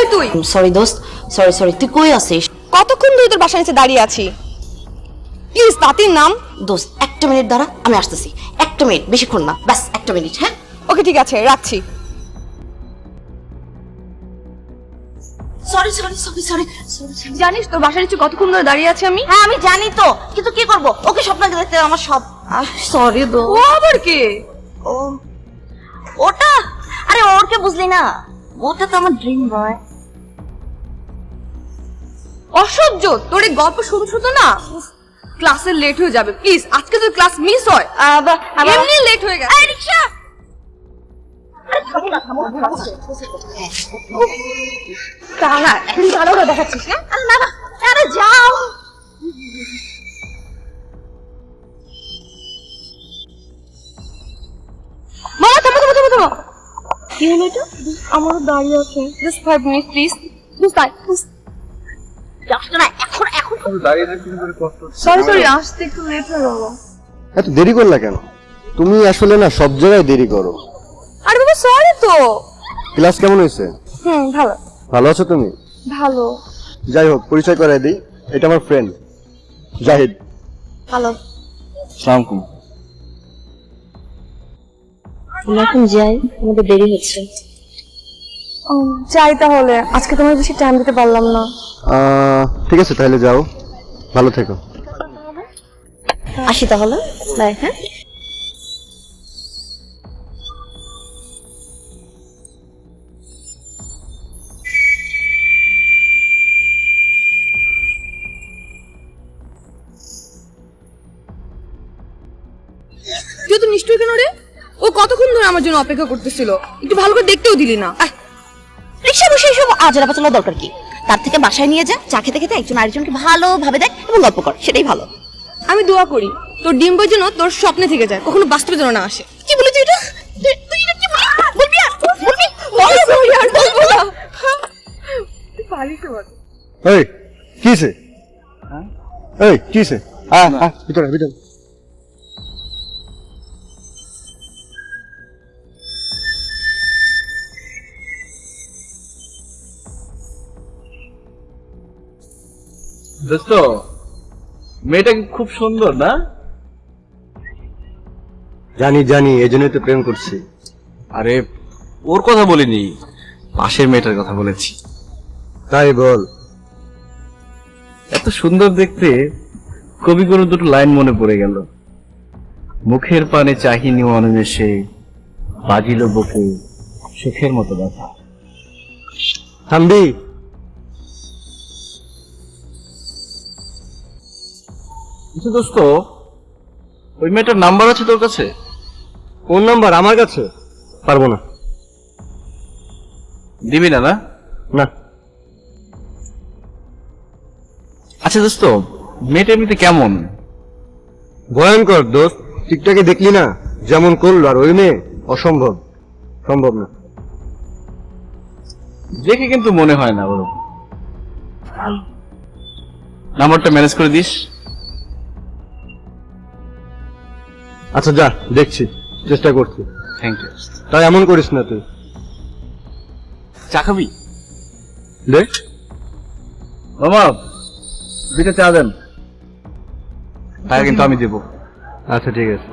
কই তুই? সরি দোস্ত, সরি তুই কই আছিস? কতক্ষণ ধরে তোর বাসার নিচে দাঁড়িয়ে আছি। প্লিজ তাতির নাম। দোস্ত একটা মিনিট দাঁড়া, আমি আসতেছি। একটা মিনিট, বেশিক্ষণ না, ব্যাস একটা মিনিট। হ্যাঁ ওকে ঠিক আছে, রাখছি। সরি। জানিস তোর বাসার নিচে কতক্ষণ ধরে দাঁড়িয়ে আছি আমি? হ্যাঁ আমি জানি তো, কিন্তু কি করব, ওকে স্বপ্ন দেখতে আমার সব। সরি দোস্ত। ও আবার কে? ও ওটা, আরে ওরকে বুঝলি না, ওটা তো আমার ড্রিম বয়। অসহ্য, তোর এই গল্প শুনছো না, ক্লাসে লেট হয়ে যাবে। প্লিজ আজকে তোর ক্লাস মিস হয়, এমনি লেট হয়ে গেছে। এই রিকশা, তারা এখন ভালো দেখাচ্ছিস না? না, আরে যাও। মামা থামো। কি হলো এটা? আমারও দাঁড়িয়ে আছে। Just 5 minute please. যাস না এখন। সরি আসতে একটু লেট হয়ে গেল। এত দেরি করলা কেন? তুমি আসলে না সব জায়গায় দেরি করো। আরে বাবা সরি তো। ক্লাস কেমন হয়েছে? ভালো। ভালো আছো তুমি? ভালো। যাই হোক, পরিচয় করে দিই, এটা আমার ফ্রেন্ড জাহিদ। হ্যালো। আসসালামু আলাইকুম। এখন যাই, আমাদের দেরি হচ্ছে। যাই তাহলে, আজকে তোমার বেশি টাইম দিতে পারলাম না। ঠিক আছে তাহলে যাও, ভালো থেকো। আসি তাহলে, বাই। হ্যাঁ তুই তো নিষ্ঠুর কেন রে? ও কতক্ষণ ধরে আমার জন্য অপেক্ষা করতেছিল, একটু ভালো করে দেখতেও দিলি না। রিক্সা বসে এসব আজরা পাচানোর দরকার কি? তার থেকে বাসায় নিয়ে যা, চা খেতে খেতে একজন আরেকজনকে ভালোভাবে দেখ এবং গল্প কর, সেটাই ভালো। আমি দোয়া করি তোর ডিম বই যেন তোর স্বপ্নে থেকে যায়, কখনো বাস্তবে যেন না আসে। কি বলেছি এটা? তুই এটা কি বলবি? বলবি? আর বলবো না। তুই পারিস তো বল। এই কিসে? এই কিসে? ভিতরে। দোস্ত, মেয়েটা খুব সুন্দর না? জানি, এই জন্যই তো প্রেম করছি। আরে ওর কথা বলিনি, পাশের মেয়েটার কথা বলেছি। তাই বল। এত সুন্দর দেখতে, কবি গুরু দুটো লাইন মনে পড়ে গেল। মুখের পানে চাহিনি অনিমেষে, বাজিল বুকে সুখের মতো ব্যথা। থামবি? আচ্ছা দোস্ত, ওই মেয়েটার নাম্বার আছে তোর কাছে? কোন নাম্বার? আমার কাছে পারবো না। দিবি না? না না। আচ্ছা দোস্ত, মেয়েটা এমনিতে কেমন? ভয়ঙ্কর দোস্ত, টিকটাকে দেখলি না যেমন করলো, আর ওই মেয়ে সম্ভব না। দেখে কিন্তু মনে হয় না ওরকম। নাম্বারটা ম্যানেজ করে দিস। আচ্ছা যা, দেখছি, চেষ্টা করছি। Thank you. তাই এমন করিস না তুই। চা খাবি? দেখ মামা, দুইটা চা দেন। টাকা কিন্তু আমি দেবো। আচ্ছা ঠিক আছে।